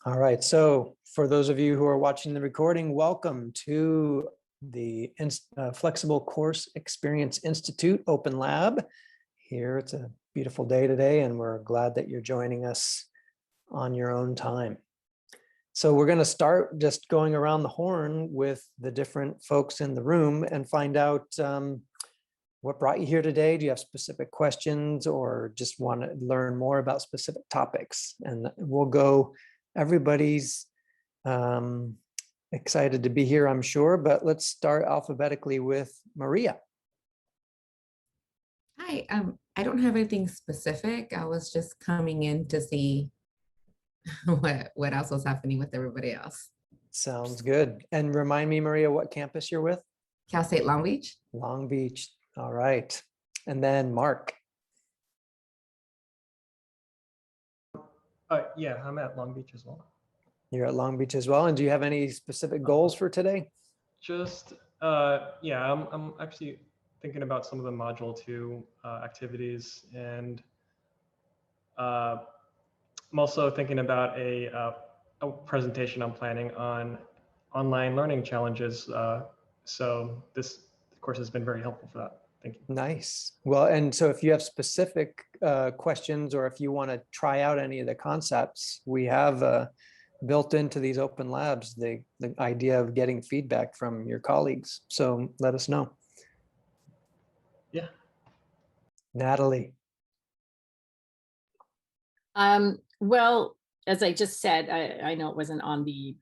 All right, so for those of you who are watching the recording, welcome to the Flexible Course Experience Institute Open Lab. Here, it's a beautiful day today, and we're glad that you're joining us on your own time. So we're going to start just going around the horn with the different folks in the room and find out what brought you here today. Do you have specific questions or just want to learn more about specific topics? And we'll go, everybody's excited to be here, I'm sure, but let's start alphabetically with Maria. Hi, I don't have anything specific. I was just coming in to see what else was happening with everybody else. Sounds good. And remind me, Maria, what campus you're with? Cal State Long Beach. Long Beach. All right. And then Mark. Yeah, I'm at Long Beach as well. You're at Long Beach as well. And do you have any specific goals for today? Just, yeah, I'm actually thinking about some of the Module 2 activities, and I'm also thinking about a presentation I'm planning on online learning challenges. So this course has been very helpful for that. Thank you. Nice. Well, and so if you have specific questions or if you want to try out any of the concepts, we have built into these open labs the idea of getting feedback from your colleagues. So let us know. Yeah. Natalie. Well, as I just said, I know it wasn't on the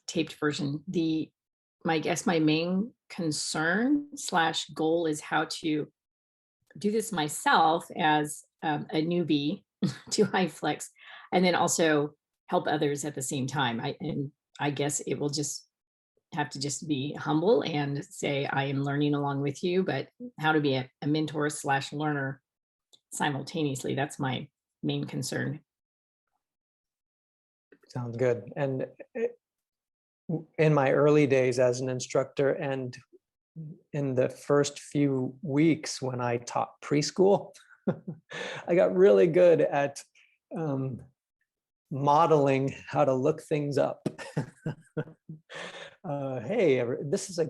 taped version. I guess my main concern / goal is how to do this myself as a newbie to HiFlex, and then also help others at the same time. I guess it will just have to just be humble and say I am learning along with you, but how to be a mentor / learner simultaneously. That's my main concern. Sounds good. And in my early days as an instructor and in the first few weeks when I taught preschool, I got really good at modeling how to look things up. Hey, this is a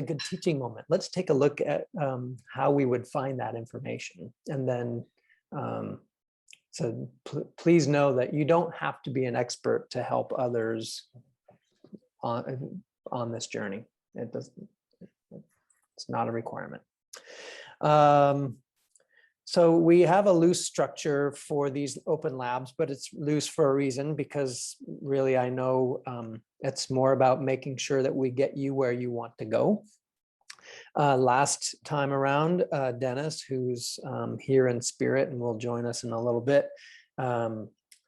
good teaching moment. Let's take a look at how we would find that information. And then, so please know that you don't have to be an expert to help others on this journey. It's not a requirement. So we have a loose structure for these open labs, but it's loose for a reason, because really I know it's more about making sure that we get you where you want to go. Last time around, Dennis, who's here in spirit and will join us in a little bit,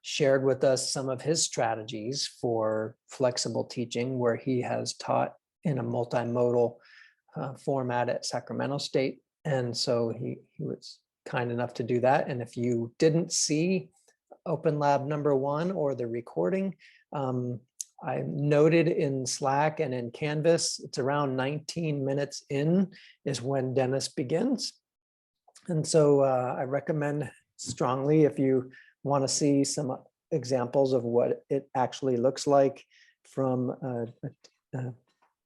shared with us some of his strategies for flexible teaching, where he has taught in a multimodal format at Sacramento State. And so he was kind enough to do that. And if you didn't see Open Lab #1 or the recording, I noted in Slack and in Canvas, it's around 19 minutes in is when Dennis begins. And so I recommend strongly, if you want to see some examples of what it actually looks like from a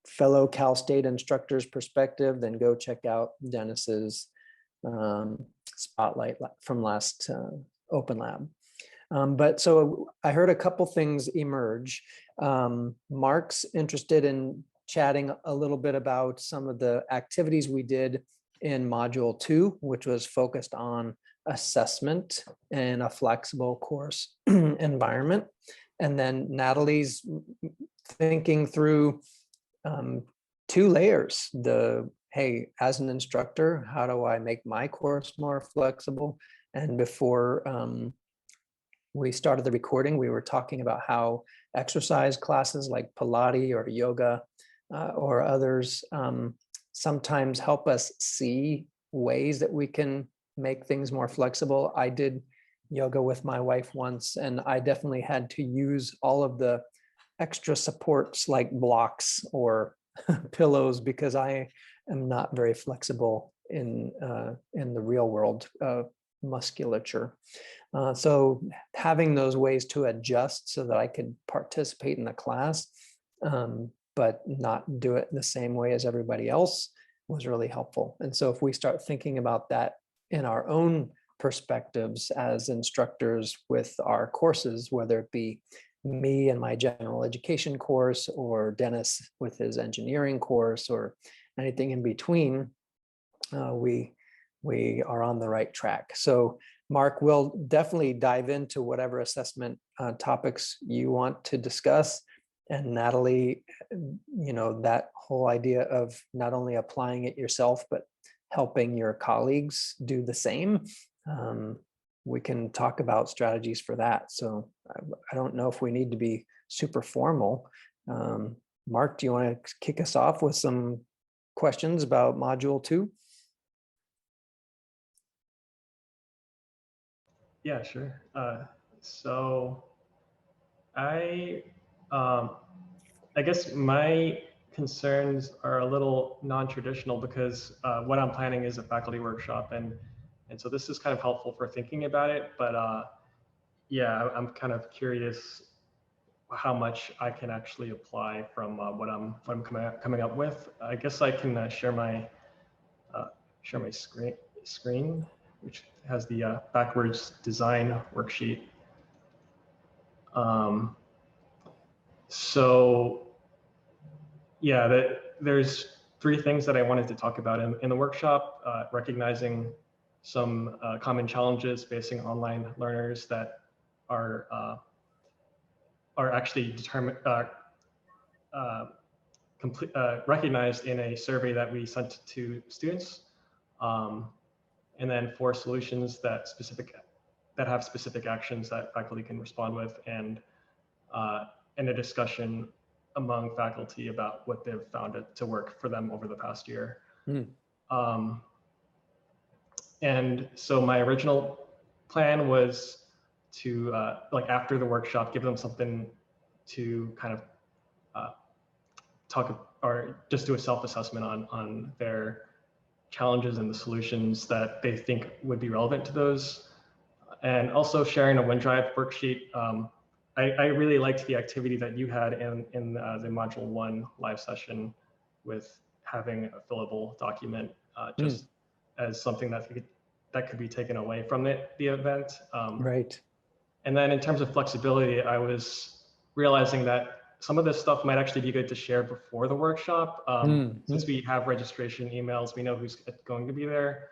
fellow Cal State instructor's perspective, then go check out Dennis's spotlight from last Open Lab. But so I heard a couple things emerge. Mark's interested in chatting a little bit about some of the activities we did in Module 2, which was focused on assessment in a flexible course environment. And then Natalie's thinking through 2 layers. Hey, as an instructor, how do I make my course more flexible? And before we started the recording, we were talking about how exercise classes like Pilates or yoga or others sometimes help us see ways that we can make things more flexible. I did yoga with my wife once, and I definitely had to use all of the extra supports like blocks or pillows, because I am not very flexible in the real world musculature. So having those ways to adjust so that I could participate in the class, but not do it the same way as everybody else was really helpful. And so if we start thinking about that in our own perspectives as instructors with our courses, whether it be me and my general education course, or Dennis with his engineering course, or anything in between, we are on the right track. So Mark, we'll definitely dive into whatever assessment topics you want to discuss. And Natalie, that whole idea of not only applying it yourself, but helping your colleagues do the same. We can talk about strategies for that. So I don't know if we need to be super formal. Mark, do you want to kick us off with some questions about Module 2? Yeah, sure. So I guess my concerns are a little non-traditional because what I'm planning is a faculty workshop, and so this is kind of helpful for thinking about it. But yeah, I'm kind of curious how much I can actually apply from what I'm coming up with. I guess I can share my screen, which has the backwards design worksheet. So yeah, there's 3 things that I wanted to talk about in the workshop: recognizing some common challenges facing online learners that are actually recognized in a survey that we sent to students, and then 4 solutions that have specific actions that faculty can respond with, and a discussion among faculty about what they've found to work for them over the past year. And so my original plan was to, after the workshop, give them something to kind of talk or just do a self-assessment on their challenges and the solutions that they think would be relevant to those. And also sharing a OneDrive worksheet. I really liked the activity that you had in the Module 1 live session with having a fillable document, just as something that could be taken away from the event. Right. And then in terms of flexibility, I was realizing that some of this stuff might actually be good to share before the workshop. Since we have registration emails, we know who's going to be there,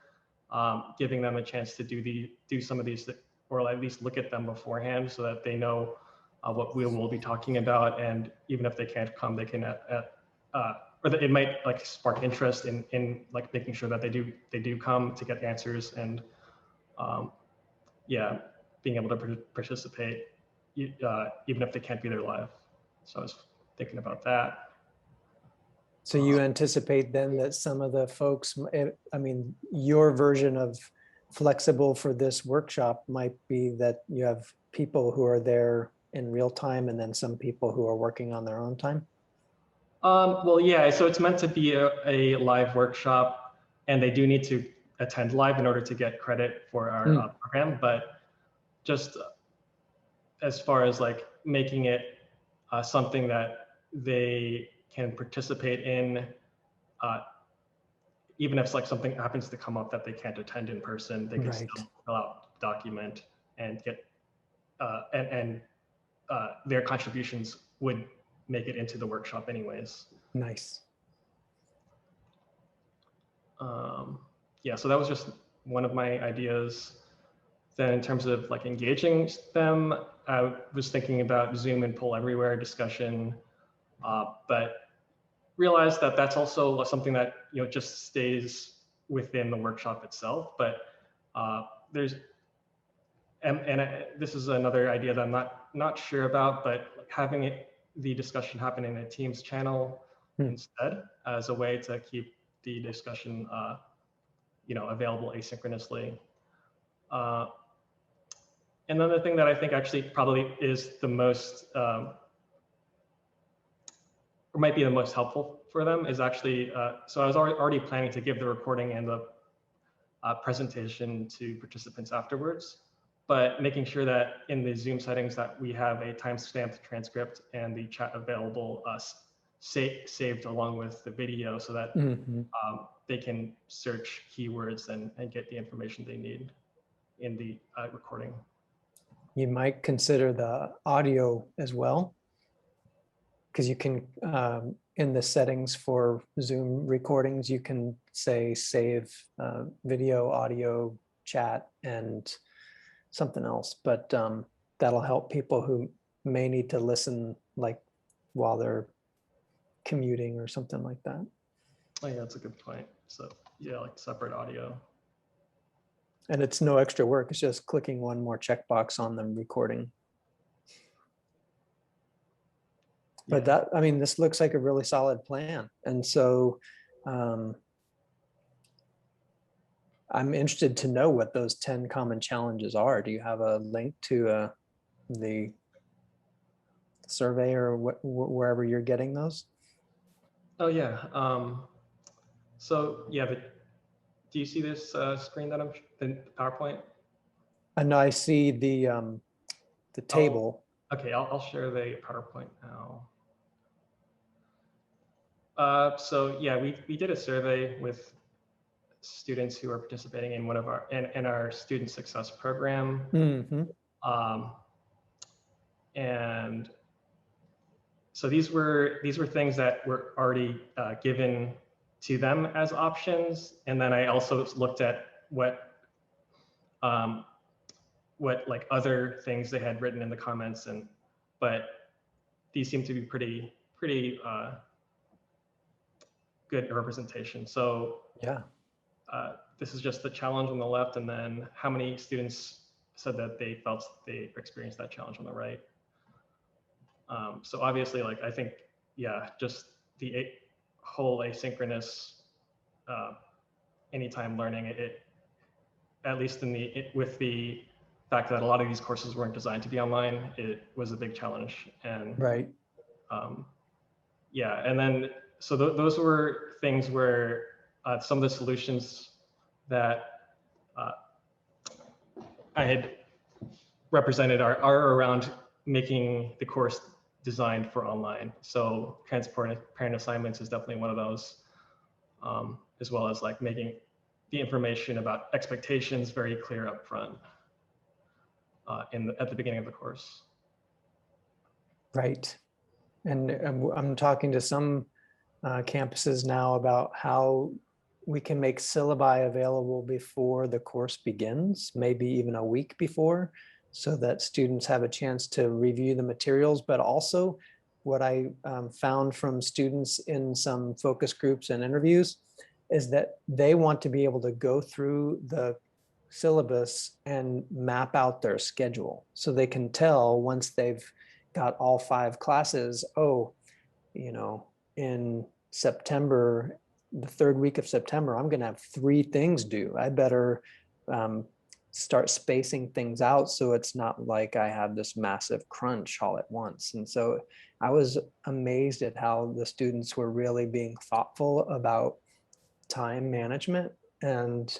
giving them a chance to do some of these, or at least look at them beforehand so that they know what we will be talking about. And even if they can't come, they can, or that it might spark interest in making sure that they do come to get answers, and yeah, being able to participate even if they can't be there live. So I was thinking about that. So you anticipate then that some of the folks, your version of flexible for this workshop might be that you have people who are there in real time and then some people who are working on their own time? Well, yeah, so it's meant to be a live workshop, and they do need to attend live in order to get credit for our program. But just as far as making it something that they can participate in, even if something happens to come up that they can't attend in person, they can still fill out, document, and get their contributions would make it into the workshop anyways. Nice. Yeah, so that was just one of my ideas. Then in terms of engaging them, I was thinking about Zoom and Poll Everywhere discussion, but realized that that's also something that just stays within the workshop itself. But there's this is another idea that I'm not sure about, but having the discussion happen in a Teams channel instead, as a way to keep the discussion available asynchronously. Another thing that I think actually probably is the most, or might be the most helpful for them is actually, so I was already planning to give the recording and the presentation to participants afterwards. but making sure that in the Zoom settings that we have a timestamped transcript and the chat available saved along with the video so that they can search keywords and get the information they need in the recording. You might consider the audio as well, because you can, in the settings for Zoom recordings, you can say save video, audio, chat, and something else, but that'll help people who may need to listen like while they're commuting or something like that. Oh yeah, that's a good point. So yeah, like separate audio. And it's no extra work. It's just clicking one more checkbox on the recording. But that, I mean, this looks like a really solid plan. And so I'm interested to know what those 10 common challenges are. Do you have a link to the survey or wherever you're getting those? Oh yeah. So yeah, do you see this screen that the PowerPoint? And I see the table. Okay, I'll share the PowerPoint now. So yeah, we did a survey with students who are participating in one of our in our student success program. And so these were things that were already given to them as options. And then I also looked at what like other things they had written in the comments, but these seem to be pretty good representation. So yeah, this is just the challenge on the left, and then how many students said that they felt they experienced that challenge on the right. So obviously, like, I think, yeah, just the whole asynchronous anytime learning, it at least with the fact that a lot of these courses weren't designed to be online, it was a big challenge. And right. Yeah, and then so those were things where some of the solutions that I had represented are around making the course designed for online. So transparent assignments is definitely one of those, as well as like making the information about expectations very clear up front at the beginning of the course. Right. And I'm talking to some campuses now about how we can make syllabi available before the course begins, maybe even a week before, so that students have a chance to review the materials. But also what I found from students in some focus groups and interviews is that they want to be able to go through the syllabus and map out their schedule so they can tell once they've got all 5 classes, oh, you know, in September, the 3rd week of September, I'm going to have 3 things due. I better start spacing things out so it's not like I have this massive crunch all at once. And so I was amazed at how the students were really being thoughtful about time management and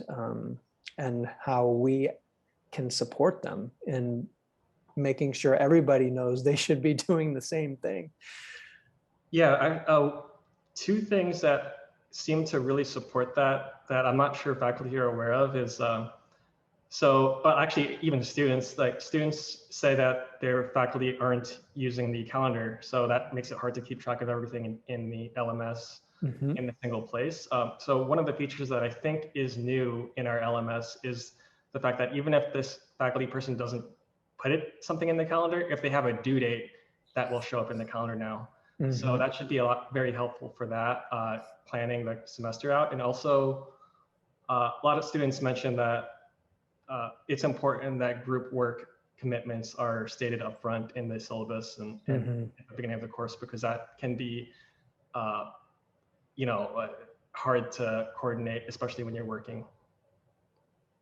how we can support them in making sure everybody knows they should be doing the same thing. Yeah, 2 things that seem to really support that I'm not sure faculty are aware of is, actually even students say that their faculty aren't using the calendar. So that makes it hard to keep track of everything in the LMS in a single place. So one of the features that I think is new in our LMS is the fact that even if this faculty person doesn't put something in the calendar, if they have a due date, that will show up in the calendar now. So that should be very helpful for that, planning the semester out. And also a lot of students mentioned that it's important that group work commitments are stated upfront in the syllabus and at the beginning of the course, because that can be, hard to coordinate, especially when you're working.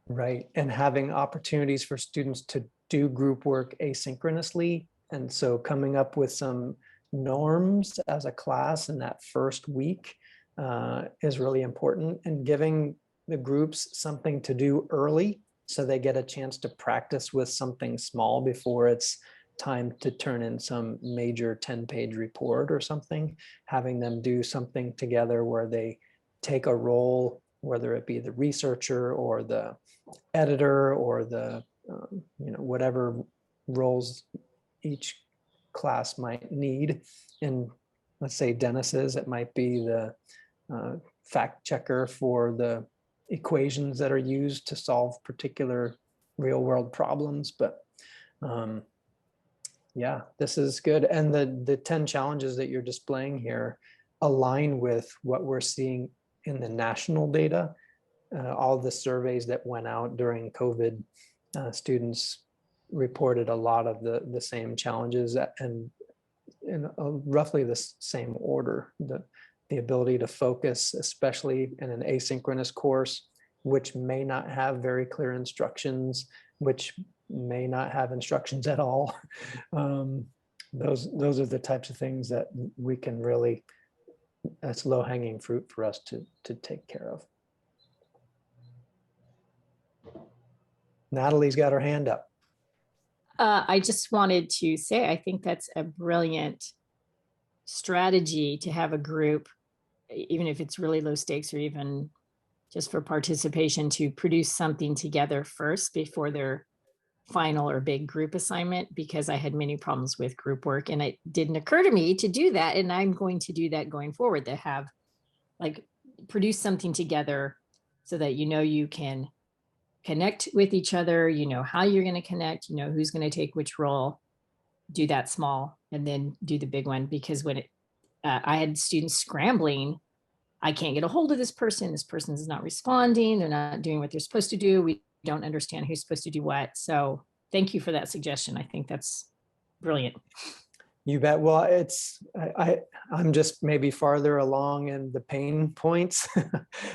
Right. And having opportunities for students to do group work asynchronously. And so coming up with some norms as a class in that first week is really important, and giving the groups something to do early so they get a chance to practice with something small before it's time to turn in some major 10-page report or something, having them do something together where they take a role, whether it be the researcher or the editor or the, whatever roles each class might need. In, let's say, Dennis's, it might be the fact checker for the equations that are used to solve particular real world problems. But yeah, this is good. And the 10 challenges that you're displaying here align with what we're seeing in the national data. All the surveys that went out during COVID, students reported a lot of the same challenges and in roughly the same order. The ability to focus, especially in an asynchronous course, which may not have very clear instructions, which may not have instructions at all. Those are the types of things that we can really, that's low-hanging fruit for us to take care of. Natalie's got her hand up. I just wanted to say, I think that's a brilliant strategy to have a group, even if it's really low stakes or even just for participation, to produce something together first before their final or big group assignment, because I had many problems with group work and it didn't occur to me to do that. And I'm going to do that going forward, to have like produce something together so that you can connect with each other, how you're going to connect, who's going to take which role, do that small and then do the big one. Because when I had students scrambling, I can't get a hold of this person is not responding, they're not doing what they're supposed to do, we don't understand who's supposed to do what. So thank you for that suggestion. I think that's brilliant. You bet. Well, I'm just maybe farther along in the pain points.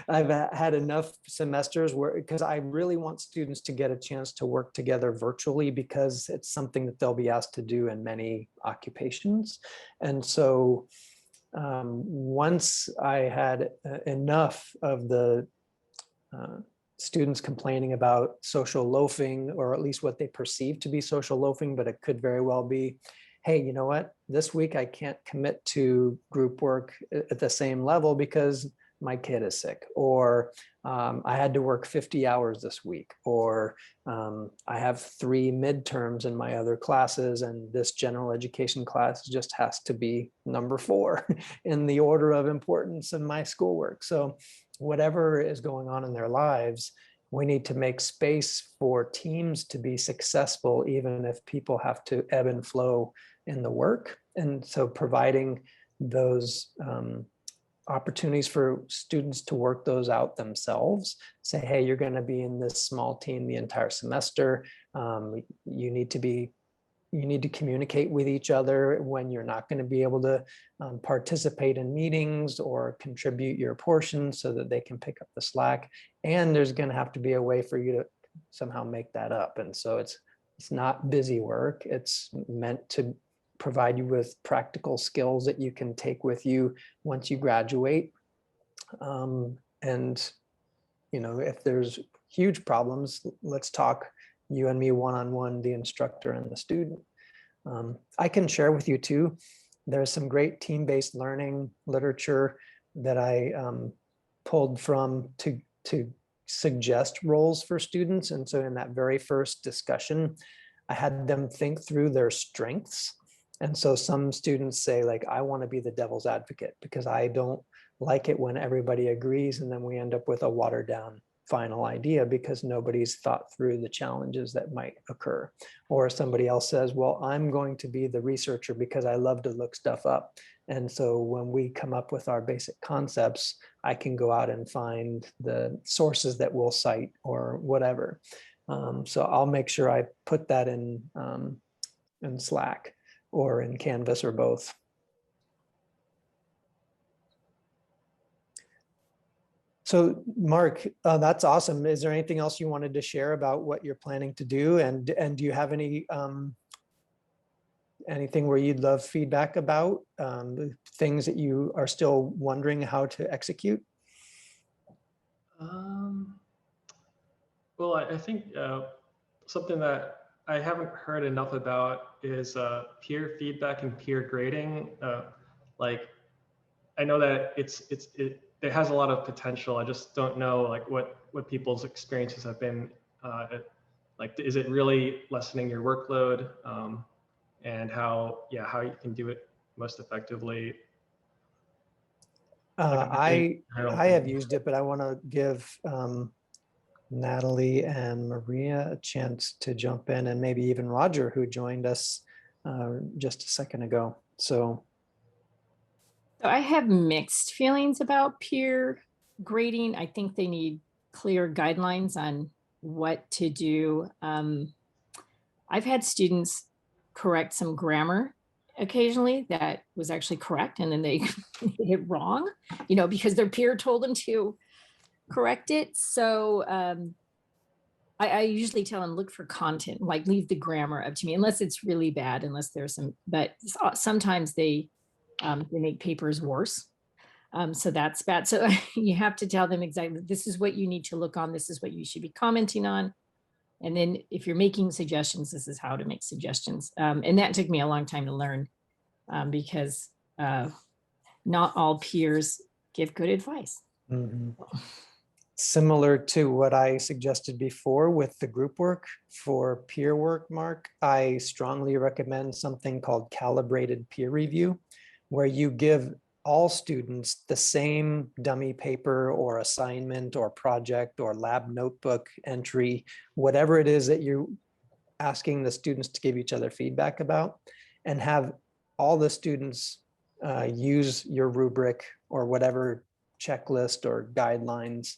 I've had enough semesters because I really want students to get a chance to work together virtually, because it's something that they'll be asked to do in many occupations. And so once I had enough of the students complaining about social loafing, or at least what they perceive to be social loafing, but it could very well be, hey, you know what, this week I can't commit to group work at the same level because my kid is sick, or I had to work 50 hours this week, or I have 3 midterms in my other classes and this general education class just has to be number 4 in the order of importance in my schoolwork. So whatever is going on in their lives, we need to make space for teams to be successful, even if people have to ebb and flow in the work. And so providing those opportunities for students to work those out themselves, say, hey, you're going to be in this small team the entire semester. You need to communicate with each other when you're not going to be able to participate in meetings or contribute your portion, so that they can pick up the slack. And there's going to have to be a way for you to somehow make that up. And so it's not busy work. It's meant to provide you with practical skills that you can take with you once you graduate. And if there's huge problems, let's talk, you and me one-on-one, the instructor and the student. I can share with you too, there's some great team-based learning literature that I pulled from to suggest roles for students. And so in that very first discussion, I had them think through their strengths. And so some students say, like, I want to be the devil's advocate because I don't like it when everybody agrees and then we end up with a watered down final idea because nobody's thought through the challenges that might occur. Or somebody else says, well, I'm going to be the researcher because I love to look stuff up. And so when we come up with our basic concepts, I can go out and find the sources that we'll cite or whatever. So I'll make sure I put that in Slack or in Canvas or both. So Mark, that's awesome. Is there anything else you wanted to share about what you're planning to do? And do you have any anything where you'd love feedback about, things that you are still wondering how to execute? Well, I think something that I haven't heard enough about is peer feedback and peer grading. Like, I know that it has a lot of potential. I just don't know like what people's experiences have been. Like, is it really lessening your workload? And how you can do it most effectively? Like, I have used it, but I want to give Natalie and Maria a chance to jump in, and maybe even Roger, who joined us just a second ago. So I have mixed feelings about peer grading. I think they need clear guidelines on what to do. I've had students correct some grammar occasionally that was actually correct, and then they get it wrong, because their peer told them to correct it. So I usually tell them, look for content, like leave the grammar up to me, unless it's really bad, unless there's some, but sometimes they make papers worse. So that's bad. So you have to tell them exactly, this is what you need to look on. This is what you should be commenting on. And then if you're making suggestions, this is how to make suggestions. And that took me a long time to learn because not all peers give good advice. mhm. Similar to what I suggested before with the group work for peer work, Mark, I strongly recommend something called calibrated peer review, where you give all students the same dummy paper or assignment or project or lab notebook entry, whatever it is that you're asking the students to give each other feedback about, and have all the students use your rubric or whatever checklist or guidelines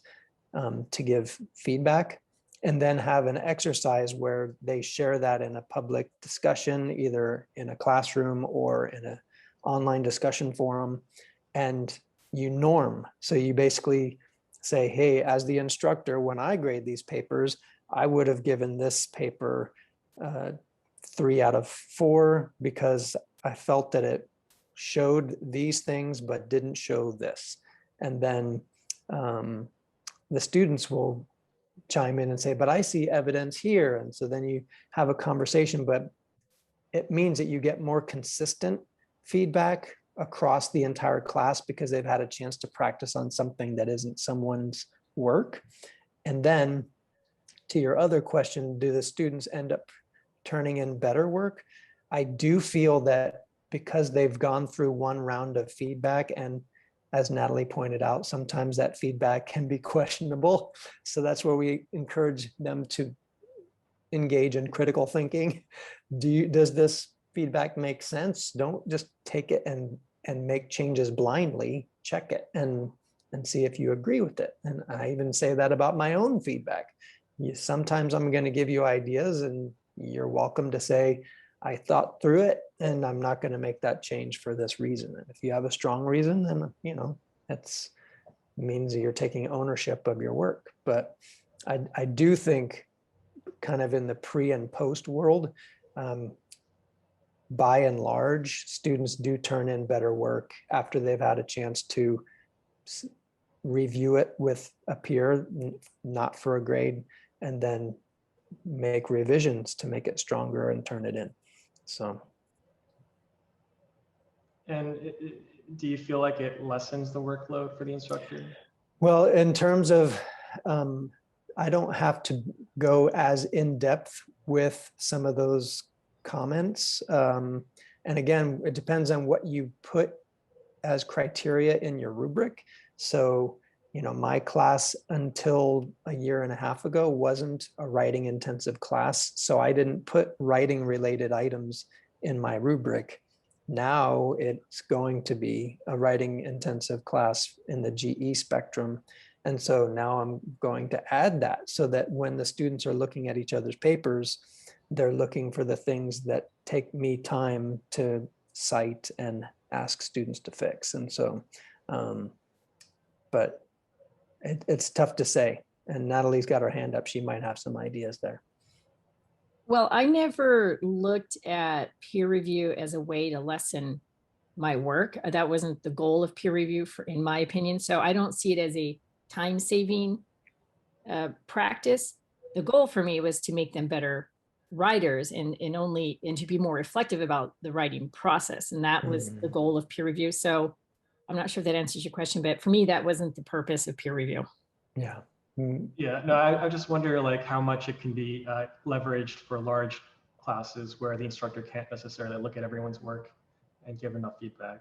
to give feedback, and then have an exercise where they share that in a public discussion, either in a classroom or in an online discussion forum, and you norm. So you basically say, hey, as the instructor, when I grade these papers, I would have given this paper 3 out of 4 because I felt that it showed these things but didn't show this. And then the students will chime in and say, but I see evidence here. And so then you have a conversation, but it means that you get more consistent feedback across the entire class because they've had a chance to practice on something that isn't someone's work. And then to your other question, do the students end up turning in better work? I do feel that because they've gone through one round of feedback, and as Natalie pointed out, sometimes that feedback can be questionable. So that's where we encourage them to engage in critical thinking. Does this feedback make sense? Don't just take it and make changes blindly. Check it and see if you agree with it. And I even say that about my own feedback. Sometimes I'm going to give you ideas and you're welcome to say, I thought through it and I'm not going to make that change for this reason. And if you have a strong reason, then, that's means you're taking ownership of your work. But I do think kind of in the pre and post world, by and large, students do turn in better work after they've had a chance to review it with a peer, not for a grade, and then make revisions to make it stronger and turn it in. So. And do you feel like it lessens the workload for the instructor? Well, in terms of, I don't have to go as in depth with some of those comments. And again, it depends on what you put as criteria in your rubric. So, my class until a year and a half ago wasn't a writing intensive class. So I didn't put writing related items in my rubric. Now it's going to be a writing intensive class in the GE spectrum. And so now I'm going to add that so that when the students are looking at each other's papers, they're looking for the things that take me time to cite and ask students to fix. And so, but it's tough to say. And Natalie's got her hand up. She might have some ideas there. Well, I never looked at peer review as a way to lessen my work. That wasn't the goal of peer review, in my opinion. So I don't see it as a time-saving practice. the goal for me was to make them better writers and to be more reflective about the writing process. And that was the goal of peer review. So I'm not sure if that answers your question, but for me, that wasn't the purpose of peer review. Yeah. Yeah, no, I just wonder like how much it can be leveraged for large classes where the instructor can't necessarily look at everyone's work and give enough feedback.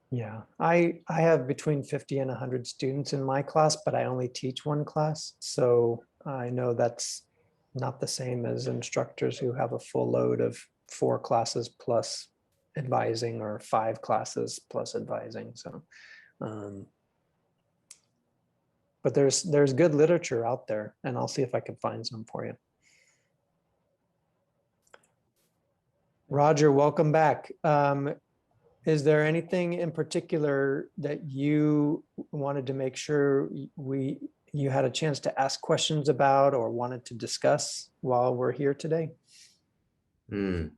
Yeah, I have between 50 and 100 students in my class, but I only teach one class. So I know that's not the same as instructors who have a full load of 4 classes plus advising, or 5 classes plus advising. So, but there's good literature out there, and I'll see if I can find some for you. Roger, welcome back. Is there anything in particular that you wanted to make sure you had a chance to ask questions about or wanted to discuss while we're here today? No,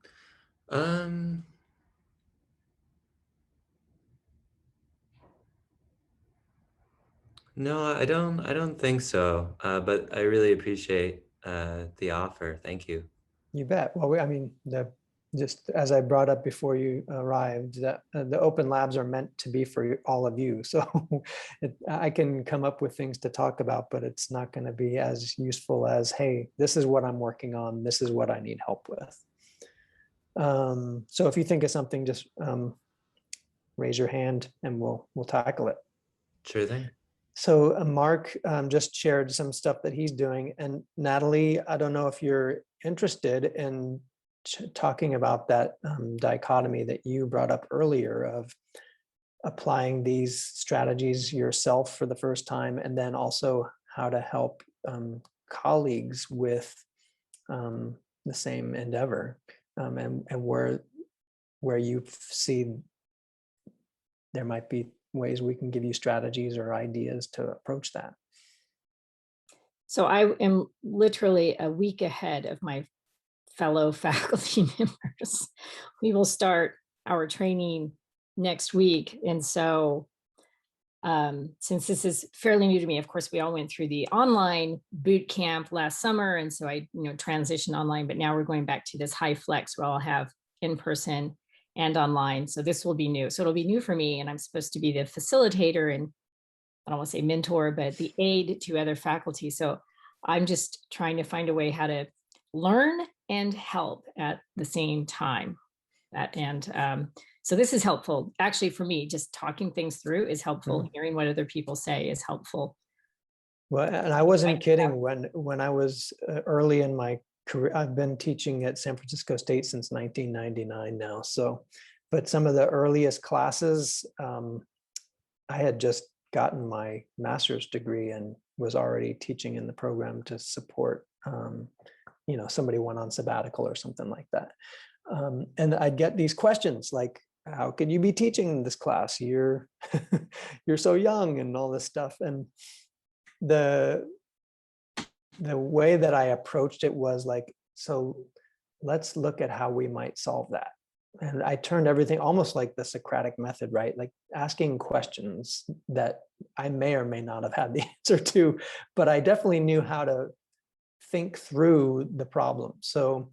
I don't think so. But I really appreciate the offer. Thank you. You bet. Well, I mean, just as I brought up before you arrived, that the open labs are meant to be for all of you. So I can come up with things to talk about, but it's not going to be as useful as, hey, this is what I'm working on. This is what I need help with. So if you think of something, just raise your hand and we'll tackle it. Sure thing. So Mark just shared some stuff that he's doing. And Natalie, I don't know if you're interested in talking about that dichotomy that you brought up earlier of applying these strategies yourself for the first time, and then also how to help colleagues with the same endeavor, and where you see there might be ways we can give you strategies or ideas to approach that. So I am literally a week ahead of my fellow faculty members. We will start our training next week. And so since this is fairly new to me, of course, we all went through the online boot camp last summer. And so I transitioned online, but now we're going back to this high flex where I'll have in person and online. So this will be new. So it'll be new for me. And I'm supposed to be the facilitator and I don't want to say mentor, but the aid to other faculty. So I'm just trying to find a way how to learn and help at the same time. So this is helpful. Actually, for me, just talking things through is helpful. Hearing what other people say is helpful. Well, and I wasn't kidding when I was early in my career. I've been teaching at San Francisco State since 1999 now. So, but some of the earliest classes, I had just gotten my master's degree and was already teaching in the program to support, somebody went on sabbatical or something like that. And I'd get these questions like, how could you be teaching in this class? You're so young and all this stuff. And the way that I approached it was like, so let's look at how we might solve that. And I turned everything almost like the Socratic method, right? Like asking questions that I may or may not have had the answer to, but I definitely knew how to think through the problem. So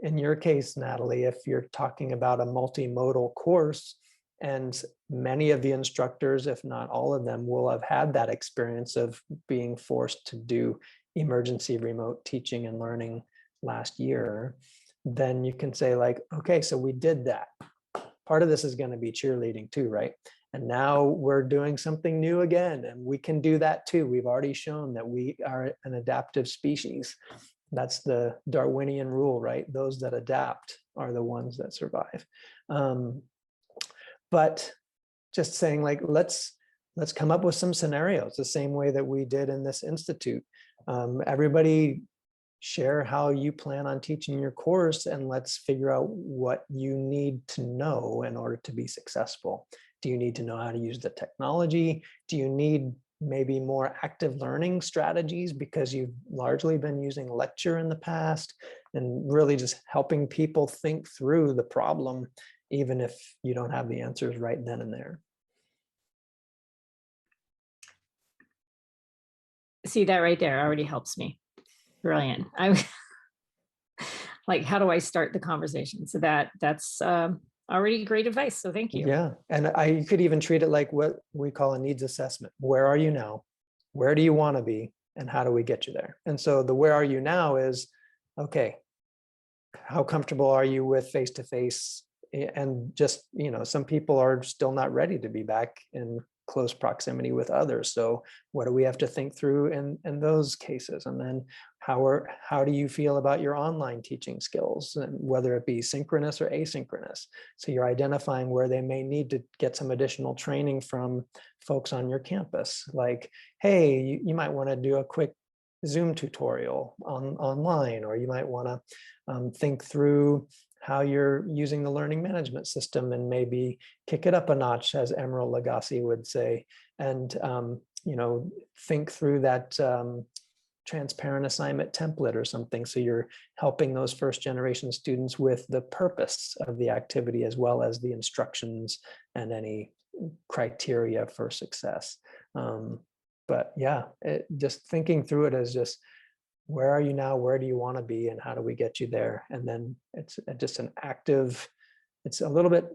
in your case, Natalie, if you're talking about a multimodal course, and many of the instructors, if not all of them, will have had that experience of being forced to do emergency remote teaching and learning last year, then you can say like, okay, so we did that. Part of this is going to be cheerleading too, right? And now we're doing something new again, and we can do that too. We've already shown that we are an adaptive species. That's the Darwinian rule, right? Those that adapt are the ones that survive. But just saying like, let's come up with some scenarios the same way that we did in this institute. Everybody share how you plan on teaching your course, and let's figure out what you need to know in order to be successful. Do you need to know how to use the technology? Do you need maybe more active learning strategies because you've largely been using lecture in the past, and really just helping people think through the problem, even if you don't have the answers right then and there. See, that right there already helps me. brilliant. I'm like, how do I start the conversation? So that's already great advice. So thank you. Yeah, and you could even treat it like what we call a needs assessment. Where are you now? Where do you want to be? And how do we get you there? And so the where are you now is, okay, how comfortable are you with face-to-face? And just, some people are still not ready to be back in close proximity with others. So what do we have to think through in those cases? And then how do you feel about your online teaching skills, and whether it be synchronous or asynchronous? So you're identifying where they may need to get some additional training from folks on your campus. Like, hey, you might want to do a quick Zoom tutorial online, or you might want to think through how you're using the learning management system and maybe kick it up a notch, as Emerald Lagasse would say, and think through that transparent assignment template or something. So you're helping those first generation students with the purpose of the activity, as well as the instructions and any criteria for success. But yeah, just thinking through it as just, where are you now? Where do you want to be? And how do we get you there? And then it's just an active, it's a little bit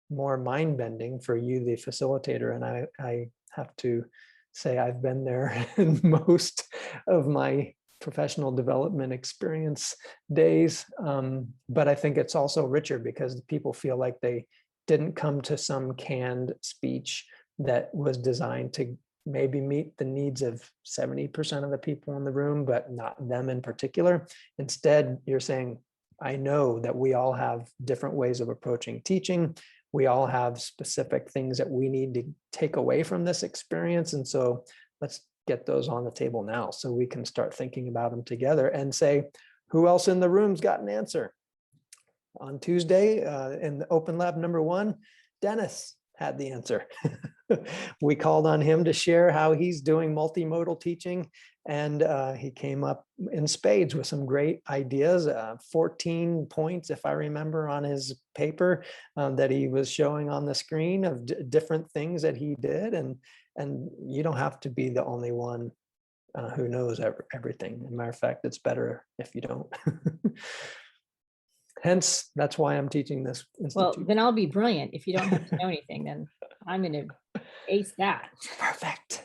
more mind bending for you, the facilitator. And I have to say, I've been there in most of my professional development experience days. But I think it's also richer because people feel like they didn't come to some canned speech that was designed to maybe meet the needs of 70% of the people in the room, but not them in particular. Instead, you're saying, I know that we all have different ways of approaching teaching. We all have specific things that we need to take away from this experience. And so let's get those on the table now so we can start thinking about them together and say, who else in the room's got an answer? On Tuesday, in the open lab number 1, Dennis had the answer. We called on him to share how he's doing multimodal teaching, and he came up in spades with some great ideas, 14 points, if I remember, on his paper that he was showing on the screen of different things that he did. And you don't have to be the only one who knows everything. As a matter of fact, it's better if you don't. Hence, that's why I'm teaching this Well, institute. then I'll be brilliant. If you don't have to know anything, then I'm going to ace that. Perfect.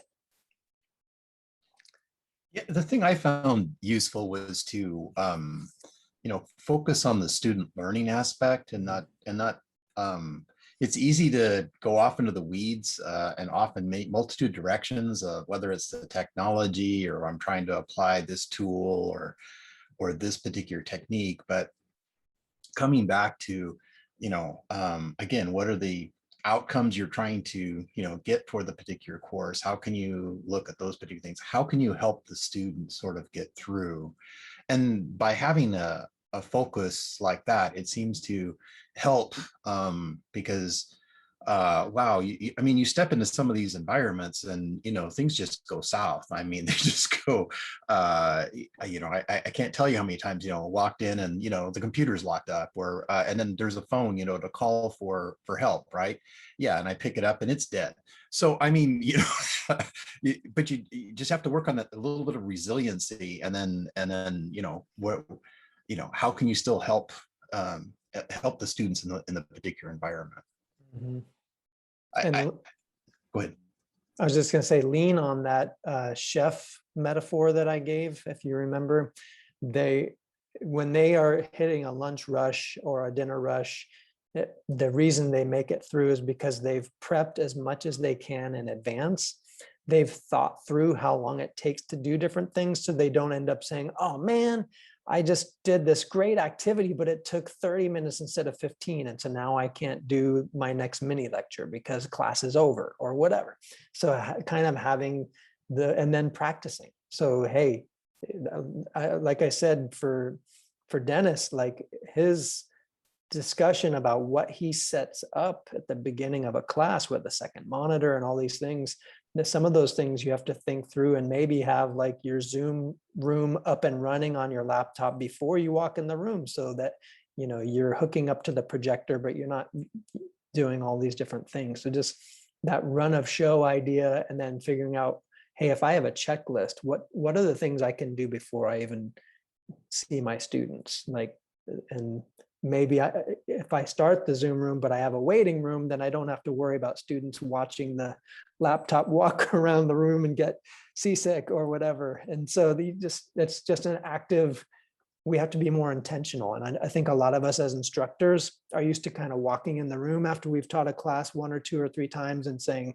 Yeah, the thing I found useful was to focus on the student learning aspect and not it's easy to go off into the weeds and often make multitude directions, whether it's the technology or I'm trying to apply this tool or this particular technique. But coming back to, again, what are the outcomes you're trying to, get for the particular course? How can you look at those particular things? How can you help the student sort of get through? And by having a focus like that, it seems to help because wow, you step into some of these environments and things just go south. I mean, they just go I can't tell you how many times walked in and the computer's locked up, or and then there's a phone to call for help, right? Yeah, and I pick it up and it's dead. So I mean, but you just have to work on that, a little bit of resiliency, and then what how can you still help the students in the particular environment? Mm-hmm. Go ahead. I was just going to say, lean on that chef metaphor that I gave. If you remember, when they are hitting a lunch rush or a dinner rush, the reason they make it through is because they've prepped as much as they can in advance. They've thought through how long it takes to do different things, so they don't end up saying, oh man, I just did this great activity, but it took 30 minutes instead of 15. And so now I can't do my next mini lecture because class is over or whatever. So kind of having and then practicing. So, hey, like I said, for Dennis, like his discussion about what he sets up at the beginning of a class with a second monitor and all these things, some of those things you have to think through and maybe have like your Zoom room up and running on your laptop before you walk in the room, so that you're hooking up to the projector, but you're not doing all these different things. So just that run of show idea, and then figuring out, hey, if I have a checklist, what are the things I can do before I even see my students? Like, and maybe if I start the Zoom room, but I have a waiting room, then I don't have to worry about students watching the laptop walk around the room and get seasick or whatever. And so it's just an active, we have to be more intentional. And I think a lot of us as instructors are used to kind of walking in the room after we've taught a class 1 or 2 or 3 times and saying,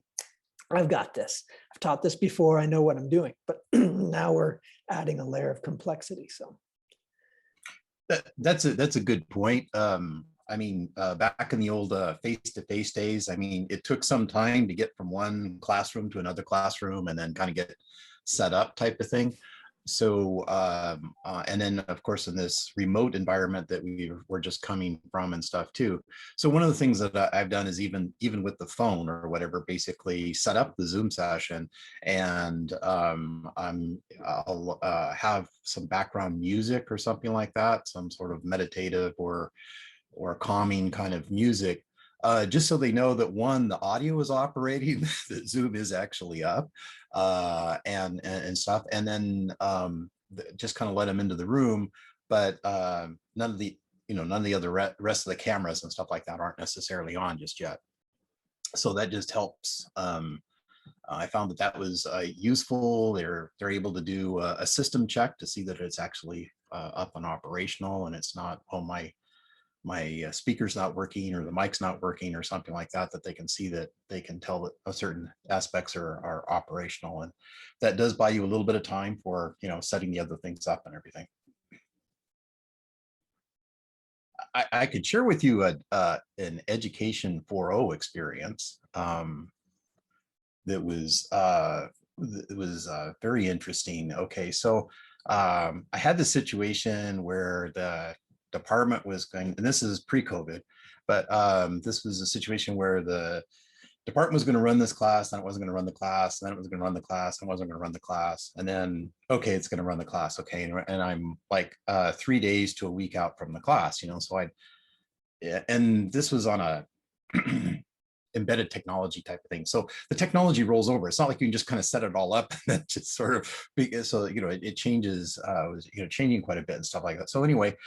I've got this. I've taught this before. I know what I'm doing. But now we're adding a layer of complexity. So That's a good point. I mean, back in the old face-to-face days, I mean, it took some time to get from one classroom to another classroom and then kind of get set up type of thing. So, and then of course, in this remote environment that we're just coming from and stuff too. So one of the things that I've done is even with the phone or whatever, basically set up the Zoom session, and I'll have some background music or something like that, some sort of meditative or calming kind of music, just so they know that, one, the audio is operating, that Zoom is actually up, and stuff, and then just kind of let them into the room, but none of the other rest of the cameras and stuff like that aren't necessarily on just yet. So that just helps. I found that was useful. They're able to do a system check to see that it's actually up and operational, and it's not, oh, my speaker's not working or the mic's not working or something like that, that they can see, that they can tell that certain aspects are operational. And that does buy you a little bit of time for, setting the other things up and everything. I could share with you an Education 4.0 experience that was very interesting. Okay, so I had the situation where the department was going, and this is pre-COVID, but this was a situation where the department was going to run this class, then it wasn't going to run the class, and then it was going to run the class, and it wasn't going to run the class, and then, okay, it's going to run the class. Okay, and I'm like 3 days to a week out from the class, so and this was on a embedded technology type of thing. So the technology rolls over. It's not like you can just kind of set it all up and then just sort of, so, it changes, changing quite a bit and stuff like that. So anyway,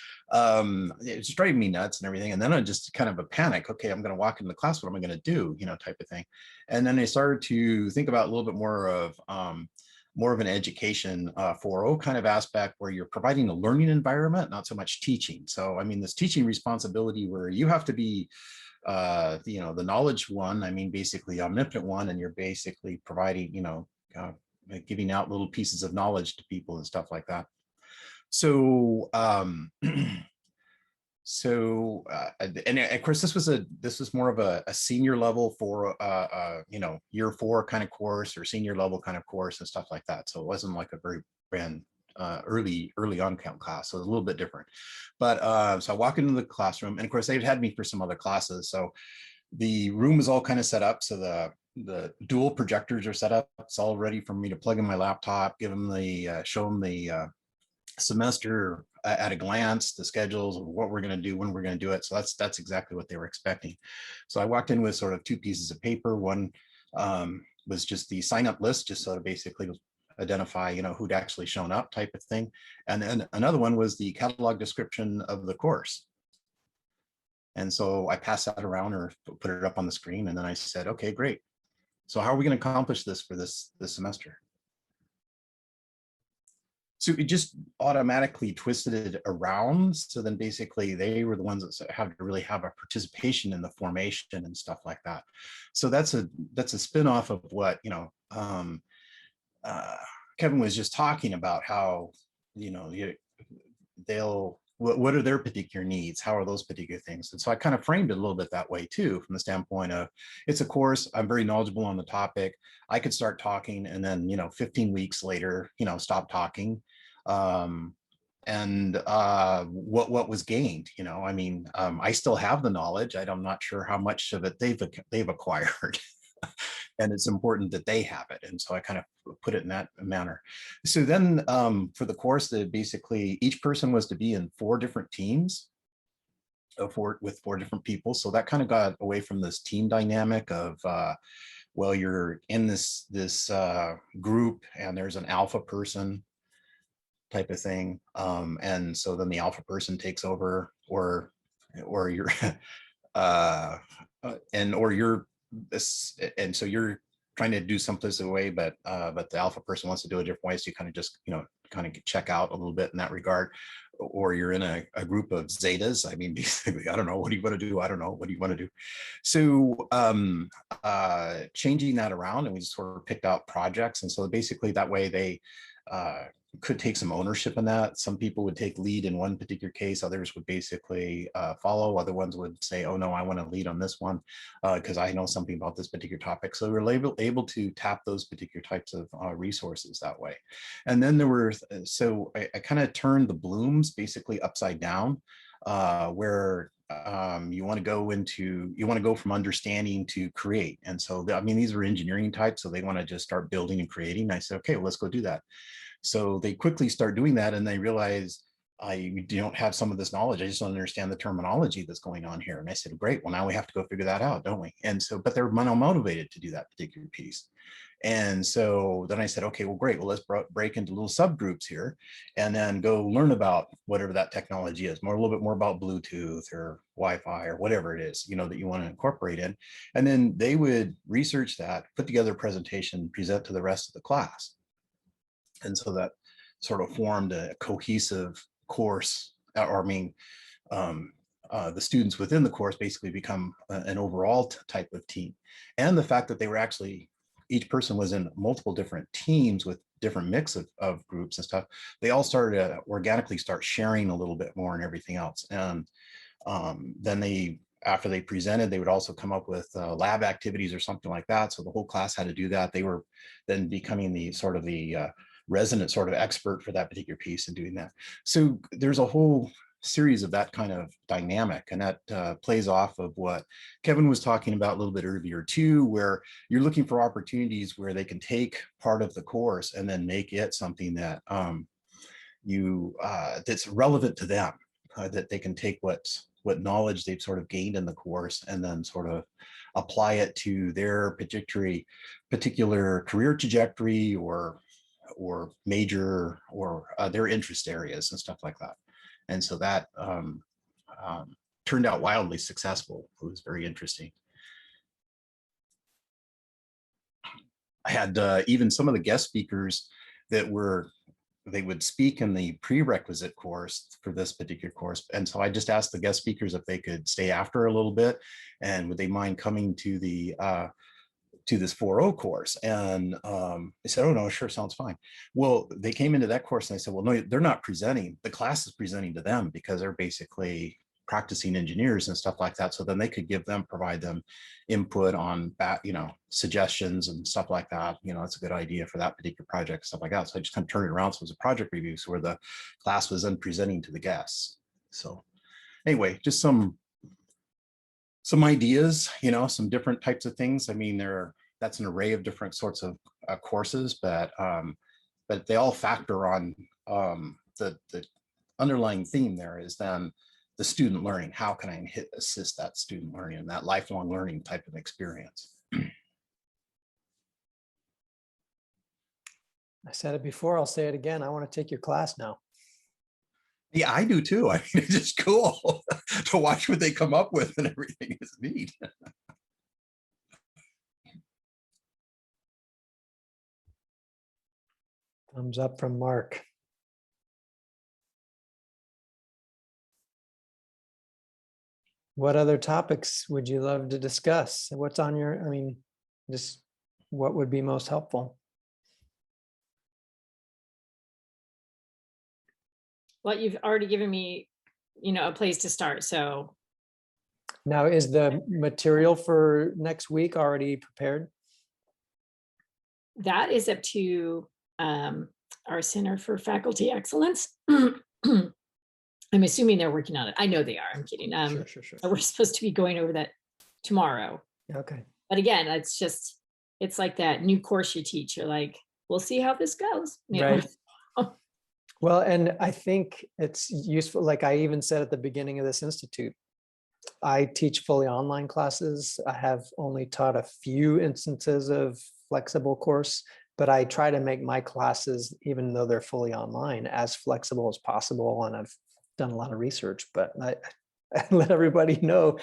it's driving me nuts and everything. And then I just kind of a panic. Okay, I'm going to walk into the class. What am I going to do? Type of thing. And then I started to think about a little bit more of an Education 4.0 kind of aspect, where you're providing a learning environment, not so much teaching. So, I mean, this teaching responsibility where you have to be the knowledge one, I mean, basically omnipotent one, and you're basically providing, giving out little pieces of knowledge to people and stuff like that. So, and of course, this was more of a senior level for, year 4 kind of course, or senior level kind of course and stuff like that. So it wasn't like a very brand early on class, so it was a little bit different. But so I walk into the classroom, and of course they've had me for some other classes, so the room is all kind of set up. So the dual projectors are set up. It's all ready for me to plug in my laptop, give them show them the semester at a glance, the schedules of what we're going to do, when we're going to do it. So that's exactly what they were expecting. So I walked in with sort of 2 pieces of paper. One was just the sign up list, just so to basically identify, who'd actually shown up, type of thing. And then another one was the catalog description of the course. And so I passed that around, or put it up on the screen. And then I said, okay, great. So how are we going to accomplish this for this semester? So it just automatically twisted it around. So then basically they were the ones that have to really have a participation in the formation and stuff like that. So that's a spin-off of what, Kevin was just talking about, how, what are their particular needs? How are those particular things? And so I kind of framed it a little bit that way too, from the standpoint of, it's a course, I'm very knowledgeable on the topic. I could start talking, and then, 15 weeks later, stop talking. And what was gained, I mean, I still have the knowledge. I'm not sure how much of it they've acquired. And it's important that they have it. And so I kind of put it in that manner. So then for the course, that basically each person was to be in 4 different teams with 4 different people. So that kind of got away from this team dynamic of well, you're in this group and there's an alpha person type of thing. And so then the alpha person takes over, or you're or you're this, and so you're trying to do something this way, but the alpha person wants to do it a different way. So you kind of just, kind of check out a little bit in that regard. Or you're in a group of zetas. I mean, basically, I don't know, what do you want to do? I don't know, what do you want to do? So changing that around, and we sort of picked out projects. And so basically that way they could take some ownership in that. Some people would take lead in one particular case. Others would basically follow. Other ones would say, oh no, I want to lead on this one because I know something about this particular topic. So we were able to tap those particular types of resources that way. And then there were, so I kind of turned the blooms basically upside down, where you want to go from understanding to create. And so, I mean, these were engineering types, so they want to just start building and creating. And I said, okay, well, let's go do that. So they quickly start doing that, and they realize, I don't have some of this knowledge. I just don't understand the terminology that's going on here. And I said, great, well, now we have to go figure that out, don't we? And so, but they're motivated to do that particular piece. And so then I said, okay, well, great. Well, let's break into little subgroups here and then go learn about whatever that technology is, a little bit more about Bluetooth or Wi-Fi or whatever it is, that you want to incorporate in. And then they would research that, put together a presentation, present to the rest of the class. And so that sort of formed a cohesive course, or the students within the course basically become an overall type of team. And the fact that they were actually, each person was in multiple different teams with different mix of groups and stuff, they all started to organically start sharing a little bit more and everything else. And then after they presented, they would also come up with lab activities or something like that. So the whole class had to do that. They were then becoming the resident sort of expert for that particular piece and doing that. So there's a whole series of that kind of dynamic, and that plays off of what Kevin was talking about a little bit earlier too, where you're looking for opportunities where they can take part of the course and then make it something that that's relevant to them, that they can take what knowledge they've sort of gained in the course and then sort of apply it to their particular career trajectory or major or their interest areas and stuff like that. And so that turned out wildly successful. It was very interesting. I had even some of the guest speakers they would speak in the prerequisite course for this particular course. And so I just asked the guest speakers if they could stay after a little bit, and would they mind coming to the to this 4.0 course. And they said, oh no, sure, sounds fine. Well, they came into that course and I said, well, no, they're not presenting. The class is presenting to them because they're basically practicing engineers and stuff like that. So then they could provide them input on that, suggestions and stuff like that. It's a good idea for that particular project, stuff like that. So I just kind of turned it around. So it was a project review, so where the class was then presenting to the guests. So anyway, just some ideas, some different types of things. I mean, that's an array of different sorts of courses, but they all factor on the underlying theme there is then the student learning. How can I assist that student learning and that lifelong learning type of experience? I said it before, I'll say it again. I want to take your class now. Yeah, I do too. I mean, it's just cool to watch what they come up with, and everything is neat. Thumbs up from Mark. What other topics would you love to discuss? What's on your, just what would be most helpful? Well, you've already given me, a place to start. So Now, is the material for next week already prepared? that is up to our Center for Faculty Excellence. I'm assuming they're working on it. I know they are. I'm kidding. Sure. We're supposed to be going over that tomorrow. Okay. But again, it's like that new course you teach. You're like, we'll see how this goes. Right. Well, and I think it's useful. Like I even said at the beginning of this institute, I teach fully online classes. I have only taught a few instances of flexible course, but I try to make my classes, even though they're fully online, as flexible as possible. And I've done a lot of research, but I let everybody know,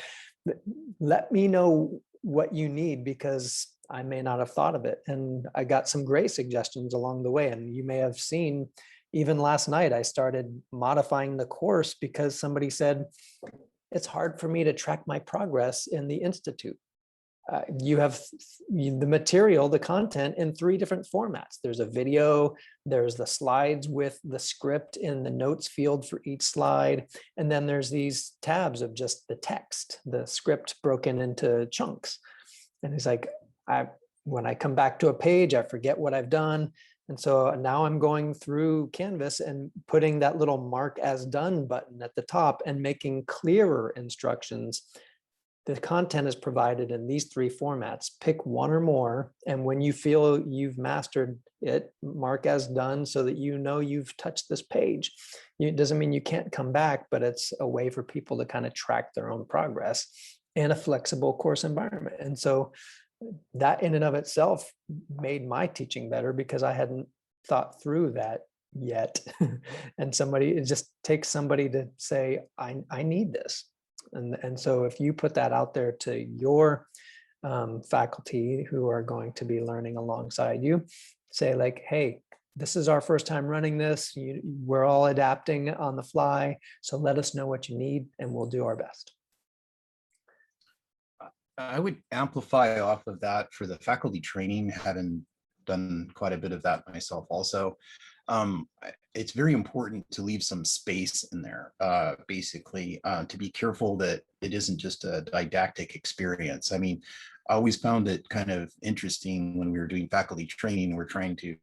let me know what you need, because I may not have thought of it. And I got some great suggestions along the way. And you may have seen, even last night, I started modifying the course because somebody said, it's hard for me to track my progress in the Institute. You have the material, the content in 3 different formats. There's a video, there's the slides with the script in the notes field for each slide. And then there's these tabs of just the text, the script broken into chunks. And he's like, when I come back to a page, I forget what I've done. And so now I'm going through Canvas and putting that little mark as done button at the top and making clearer instructions. The content is provided in these 3 formats. Pick one or more. And when you feel you've mastered it, mark as done so that you know you've touched this page. It doesn't mean you can't come back, but it's a way for people to kind of track their own progress in a flexible course environment. And so that in and of itself made my teaching better, because I hadn't thought through that yet. And it just takes somebody to say, I need this. And so if you put that out there to your faculty who are going to be learning alongside you, say like, hey, this is our first time running this. We're all adapting on the fly. So let us know what you need and we'll do our best. I would amplify off of that for the faculty training, having done quite a bit of that myself also. It's very important to leave some space in there, basically, to be careful that it isn't just a didactic experience. I mean, I always found it kind of interesting when we were doing faculty training, we're trying to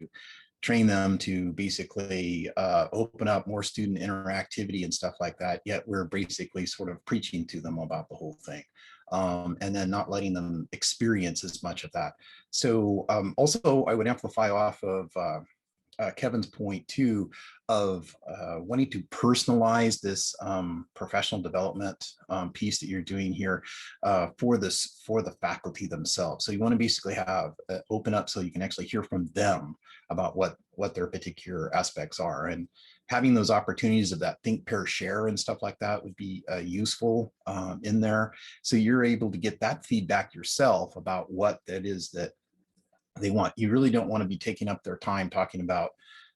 train them to basically open up more student interactivity and stuff like that, yet we're basically sort of preaching to them about the whole thing. And then not letting them experience as much of that. So also I would amplify off of Kevin's point too, of wanting to personalize this professional development piece that you're doing here for the faculty themselves. So you want to basically have open up so you can actually hear from them about what their particular aspects are, and having those opportunities of that think, pair, share and stuff like that would be useful in there. So you're able to get that feedback yourself about what that is that they want. You really don't want to be taking up their time talking about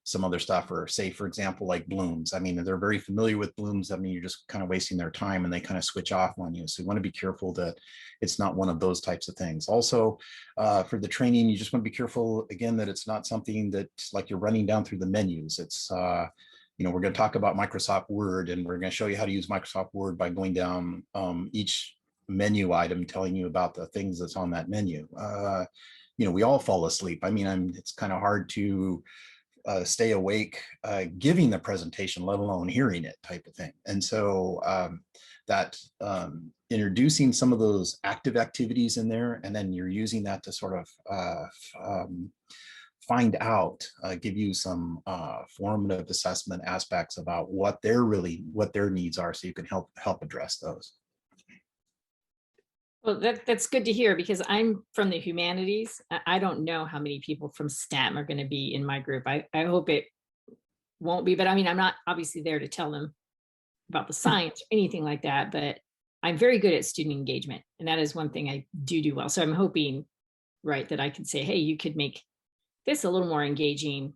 some other stuff, or say, for example, like blooms. I mean, they're very familiar with blooms. I mean, you're just kind of wasting their time and they kind of switch off on you. So you want to be careful that it's not one of those types of things. Also, for the training, you just want to be careful, again, that it's not something that's like you're running down through the menus. It's, you know, we're going to talk about Microsoft Word, and we're going to show you how to use Microsoft Word by going down each menu item, telling you about the things that's on that menu. You know, we all fall asleep. I mean, it's kind of hard to stay awake giving the presentation, let alone hearing it, type of thing. And so that introducing some of those active activities in there, and then you're using that to sort of find out, give you some formative assessment aspects about what their needs are, so you can help address those. Well, that's good to hear, because I'm from the humanities. I don't know how many people from STEM are going to be in my group. I hope it won't be, but I mean, I'm not obviously there to tell them about the science or anything like that, but I'm very good at student engagement. And that is one thing I do well. So I'm hoping, right, that I could say, hey, you could make this a little more engaging.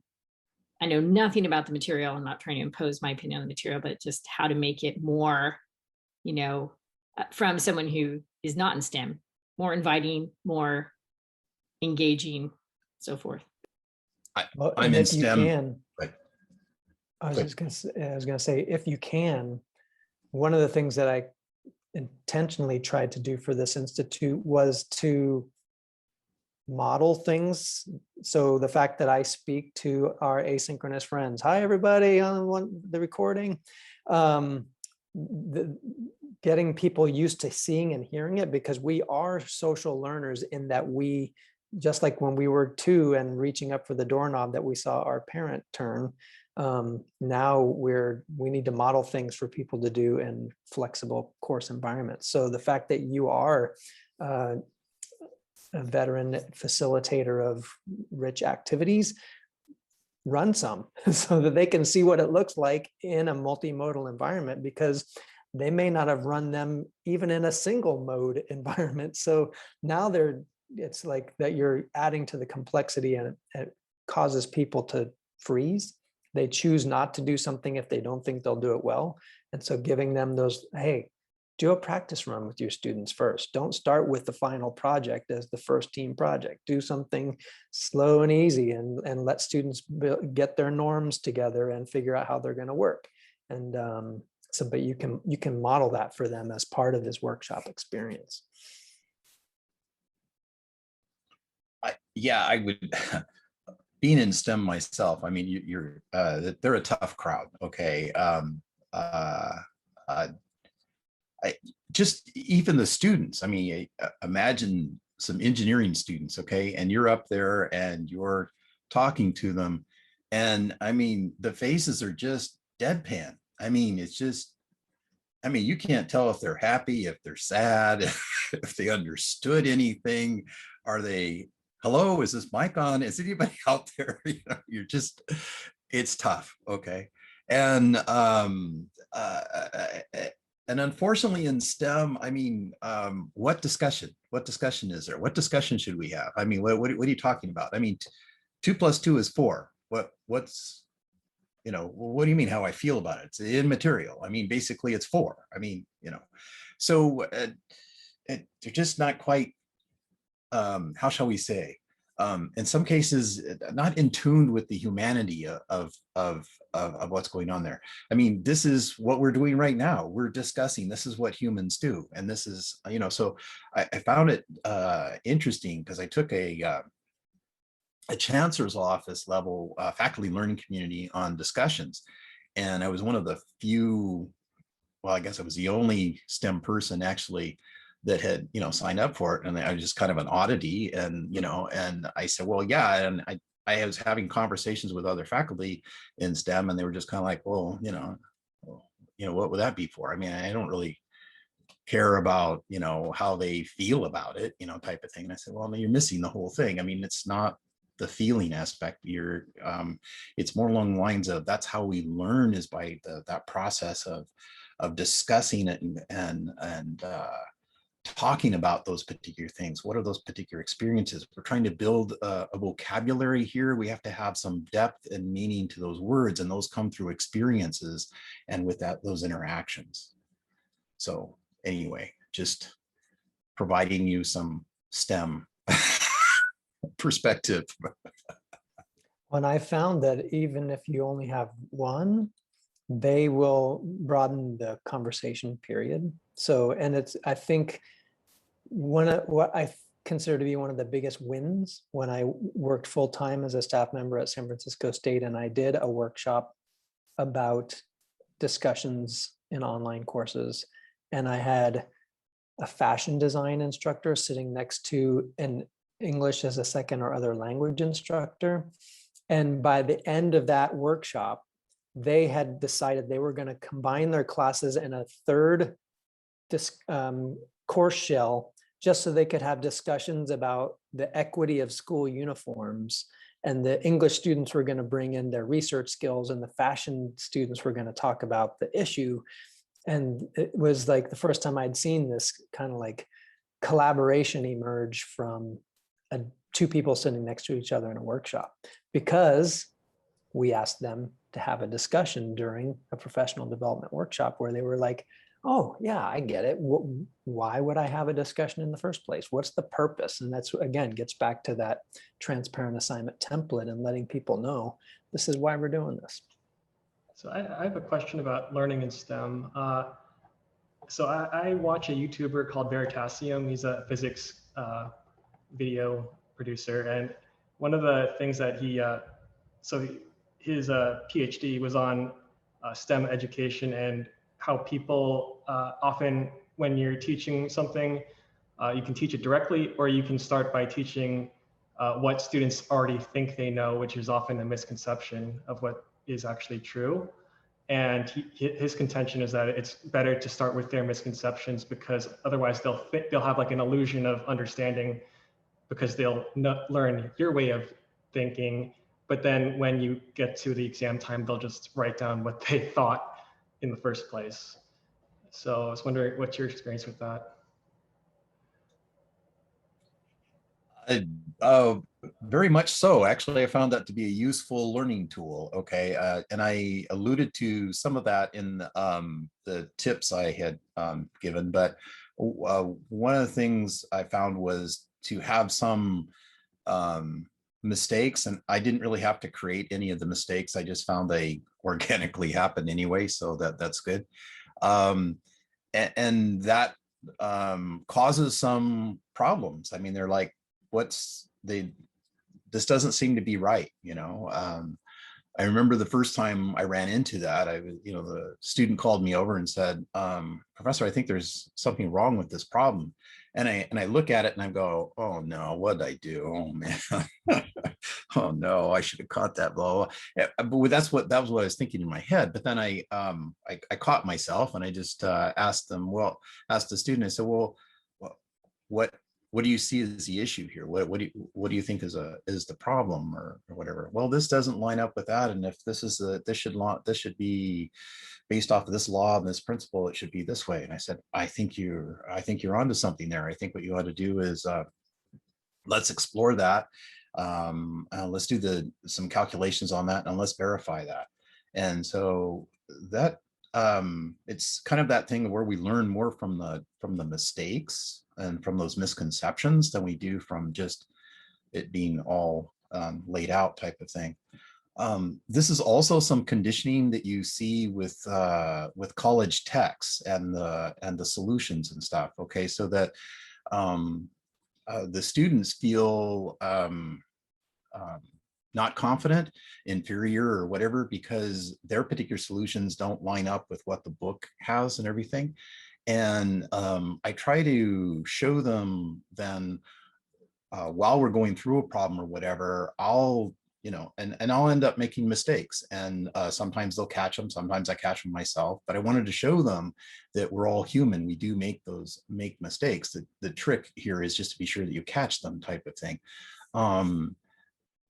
I know nothing about the material. I'm not trying to impose my opinion on the material, but just how to make it more, you know, from someone who is not in STEM, more inviting, more engaging, so forth. I'm in STEM. I was going to say, if you can, one of the things that I intentionally tried to do for this institute was to model things. So the fact that I speak to our asynchronous friends, hi everybody on the recording, getting people used to seeing and hearing it, because we are social learners in that we, just like when we were 2 and reaching up for the doorknob that we saw our parent turn, Now we need to model things for people to do in flexible course environments. So the fact that you are a veteran facilitator of rich activities, run some so that they can see what it looks like in a multimodal environment, because they may not have run them even in a single mode environment. So now it's like that you're adding to the complexity, and it causes people to freeze. They choose not to do something if they don't think they'll do it well. And so giving them those, hey, do a practice run with your students first. Don't start with the final project as the first team project. Do something slow and easy, and let students get their norms together and figure out how they're going to work. And but you can model that for them as part of this workshop experience. I would. Being in STEM myself, I mean, they're a tough crowd. Okay. Just even the students, I mean, imagine some engineering students, okay, and you're up there and you're talking to them, and I mean, the faces are just deadpan. I mean, it's just, I mean, you can't tell if they're happy, if they're sad, if they understood anything. Are they, hello, is this mic on? Is anybody out there? You know, you're just, it's tough, okay. And unfortunately in STEM, I mean, what discussion is there? What discussion should we have? I mean, what are you talking about? I mean, 2 + 2 is 4. What's, you know, what do you mean how I feel about it? It's immaterial. I mean, basically it's 4. I mean, you know, so they're just not quite, how shall we say, in some cases, not in tune with the humanity of what's going on there. I mean, this is what we're doing right now. We're discussing, this is what humans do. And this is, you know, so I found it interesting because I took a chancellor's office level faculty learning community on discussions. And I was one of the few, well, I guess I was the only STEM person actually that had, you know, signed up for it. And I was just kind of an oddity. And, you know, and I said, well, yeah. And I was having conversations with other faculty in STEM, and they were just kind of like, well, you know, what would that be for? I mean, I don't really care about, you know, how they feel about it, you know, type of thing. And I said, well, you're missing the whole thing. I mean, it's not the feeling aspect. It's more along the lines of, that's how we learn, is by that process of discussing it and talking about those particular things. What are those particular experiences? We're trying to build a vocabulary here. We have to have some depth and meaning to those words, and those come through experiences and with those interactions. So anyway, just providing you some STEM perspective. When I found that even if you only have one, they will broaden the conversation period. So, and it's, I think what I consider to be one of the biggest wins when I worked full-time as a staff member at San Francisco State, and I did a workshop about discussions in online courses. And I had a fashion design instructor sitting next to an English as a second or other language instructor. And by the end of that workshop, they had decided they were going to combine their classes in a third course shell, just so they could have discussions about the equity of school uniforms. And the English students were going to bring in their research skills, and the fashion students were going to talk about the issue. And it was like the first time I'd seen this kind of like collaboration emerge from two people sitting next to each other in a workshop, because we asked them to have a discussion during a professional development workshop where they were like, oh yeah, I get it. Why would I have a discussion in the first place? What's the purpose? And that's, again, gets back to that transparent assignment template and letting people know this is why we're doing this. So I have a question about learning in STEM. So I watch a YouTuber called Veritasium. He's a physics video producer. And one of the things that his PhD was on STEM education, and how people often, when you're teaching something, you can teach it directly, or you can start by teaching what students already think they know, which is often a misconception of what is actually true. And his contention is that it's better to start with their misconceptions, because otherwise they'll have like an illusion of understanding, because they'll learn your way of thinking. But then when you get to the exam time, they'll just write down what they thought in the first place. So I was wondering, what's your experience with that? Very much so. Actually, I found that to be a useful learning tool. Okay, and I alluded to some of that in the tips I had given. But one of the things I found was to have some mistakes, and I didn't really have to create any of the mistakes. I just found they organically happened anyway, so that's good. And that causes some problems. I mean, they're like, this doesn't seem to be right, you know. I remember the first time I ran into that, the student called me over and said, Professor, I think there's something wrong with this problem. And I look at it and I go, oh no, what did I do? Oh man. Oh no, I should have caught that blow. But that was what I was thinking in my head. But then I caught myself and I just asked the student, I said, well, what do you see as the issue here? What do you think is the problem or whatever? Well, this doesn't line up with that. And if this should be based off of this law and this principle, it should be this way. And I said, I think you're onto something there. I think what you ought to do is let's explore that. Let's do some calculations on that and let's verify that. And so that it's kind of that thing where we learn more from the mistakes and from those misconceptions than we do from just it being all laid out type of thing. This is also some conditioning that you see with college texts and the solutions and stuff. Okay, so that the students feel not confident, inferior, or whatever, because their particular solutions don't line up with what the book has and everything. And I try to show them then while we're going through a problem or whatever, I'll end up making mistakes. And sometimes they'll catch them. Sometimes I catch them myself. But I wanted to show them that we're all human. We do make mistakes. The trick here is just to be sure that you catch them type of thing.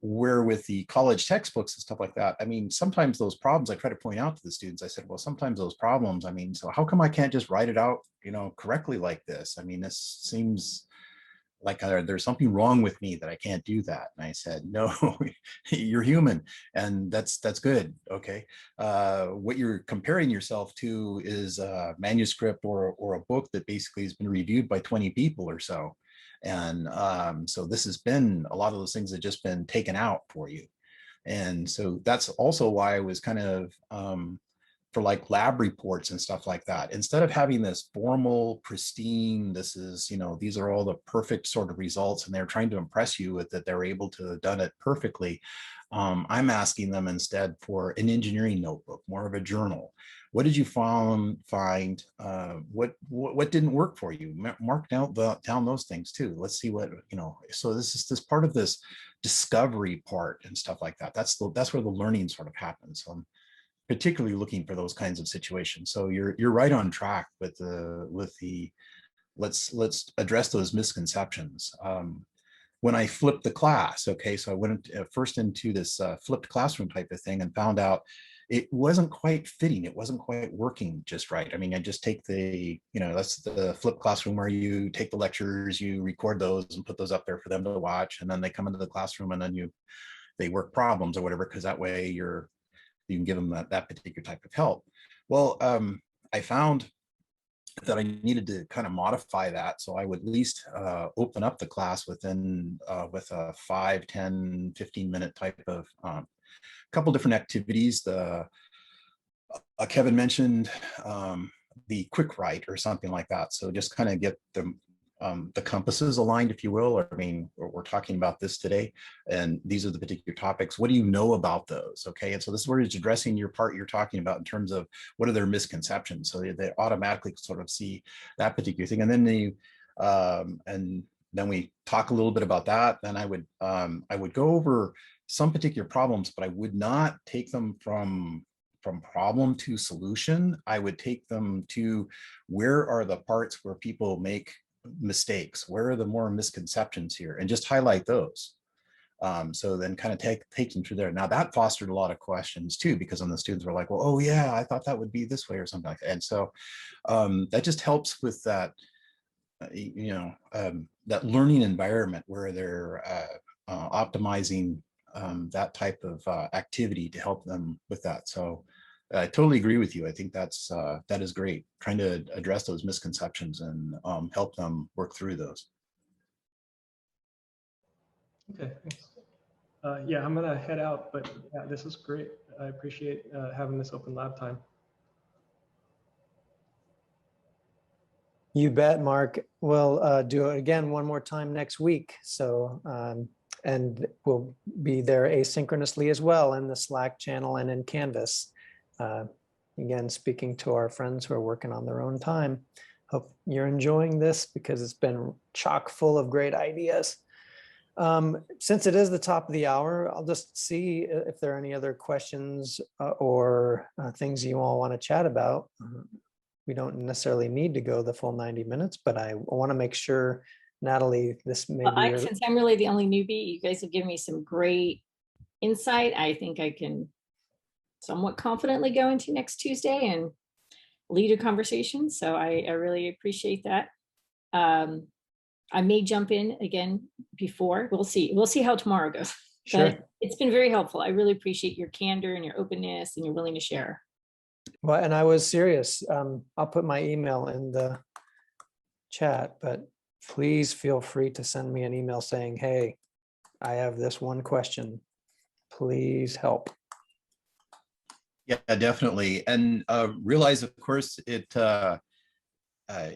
Where with the college textbooks and stuff like that, I mean, sometimes those problems I try to point out to the students. I said, well, sometimes those problems, I mean, so how come I can't just write it out, correctly like this? I mean, this seems like there's something wrong with me that I can't do that. And I said, no, you're human, and that's good. Okay. What you're comparing yourself to is a manuscript or a book that basically has been reviewed by 20 people or so. And so this has been, a lot of those things have just been taken out for you. And so that's also why I was kind of, for like lab reports and stuff like that, instead of having this formal, pristine, this is, these are all the perfect sort of results, and they're trying to impress you with that they're able to have done it perfectly. I'm asking them instead for an engineering notebook, more of a journal. What did you find? What didn't work for you? Mark down those things too. Let's see what, so this is this part of this discovery part and stuff like that. That's where the learning sort of happens. So I'm particularly looking for those kinds of situations. So you're right on track with the let's address those misconceptions. When I flipped the class, okay, so I went first into this flipped classroom type of thing and found out it wasn't quite fitting. It wasn't quite working just right. I mean, I just take that's the flipped classroom where you take the lectures, you record those and put those up there for them to watch. And then they come into the classroom and then they work problems or whatever, because that way you can give them that particular type of help. Well, I found that I needed to kind of modify that. So I would at least open up the class with a 5, 10, 15-minute type of couple different activities. Kevin mentioned the quick write or something like that. So just kind of get the compasses aligned, if you will. I mean, we're talking about this today, and these are the particular topics. What do you know about those? Okay, and so this is where it's addressing your part you're talking about in terms of what are their misconceptions. So they automatically sort of see that particular thing, and then then we talk a little bit about that. Then I would go over some particular problems, but I would not take them from problem to solution. I would take them to where are the parts where people make mistakes? Where are the more misconceptions here? And just highlight those. So then kind of take them through there. Now that fostered a lot of questions too, because then the students were like, well, oh yeah, I thought that would be this way or something like that. And so that just helps with that, that learning environment where they're optimizing that type of activity to help them with that. So I totally agree with you. I think that is great, trying to address those misconceptions and help them work through those. Okay, thanks. Yeah, I'm gonna head out, but yeah, this is great. I appreciate having this open lab time. You bet, Mark. We'll do it again one more time next week. So, and we'll be there asynchronously as well in the Slack channel and in Canvas. Again, speaking to our friends who are working on their own time. Hope you're enjoying this because it's been chock full of great ideas. Since it is the top of the hour, I'll just see if there are any other questions or things you all want to chat about. We don't necessarily need to go the full 90 minutes, but I want to make sure, Natalie, this may be Since I'm really the only newbie, you guys have given me some great insight. I think I can somewhat confidently go into next Tuesday and lead a conversation. So I really appreciate that. I may jump in again before. We'll see. We'll see how tomorrow goes. Sure. But it's been very helpful. I really appreciate your candor and your openness and your willing to share. Well, and I was serious. I'll put my email in the chat, but please feel free to send me an email saying, hey, I have this one question. Please help. Yeah, definitely. And realize, of course,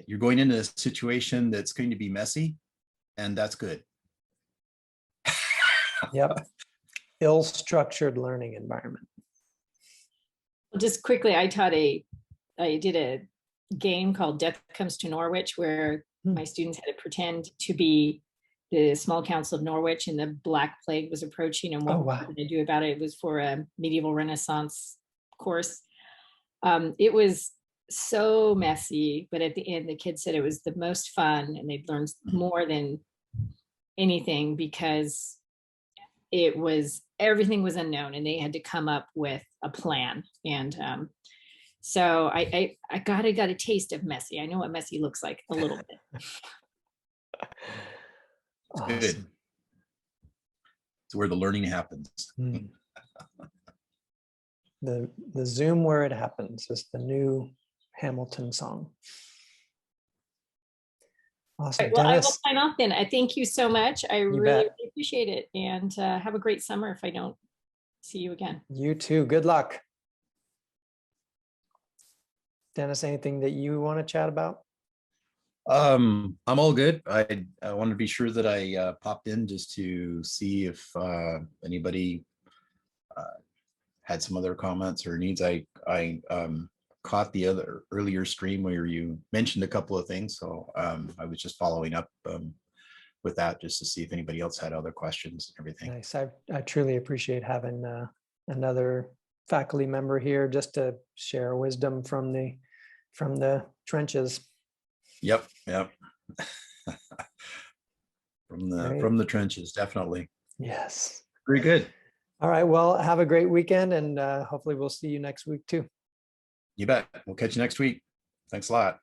you're going into a situation that's going to be messy, and that's good. Yep. Ill-structured learning environment. Just quickly, I did a game called Death Comes to Norwich, where my students had to pretend to be the small council of Norwich and the Black Plague was approaching and what we're going to do about it. It was for a medieval Renaissance course. It was so messy, but at the end, the kids said it was the most fun and they'd learned more than anything because everything was unknown and they had to come up with a plan. And so I got a taste of messy. I know what messy looks like a little bit. Awesome. Good. It's where the learning happens. The Zoom where it happens is the new Hamilton song. Awesome. Right, well, Dennis, I will sign off then. I thank you so much. I really, bet. really appreciate it. And have a great summer if I don't see you again. You too. Good luck. Dennis, anything that you want to chat about? I'm all good. I want to be sure that I popped in just to see if anybody had some other comments or needs. I caught the other earlier stream where you mentioned a couple of things, so I was just following up with that just to see if anybody else had other questions and everything. Nice. I truly appreciate having another faculty member here just to share wisdom from the trenches. Yep. From the trenches, definitely. Yes. Very good. All right. Well, have a great weekend, and hopefully we'll see you next week too. You bet. We'll catch you next week. Thanks a lot.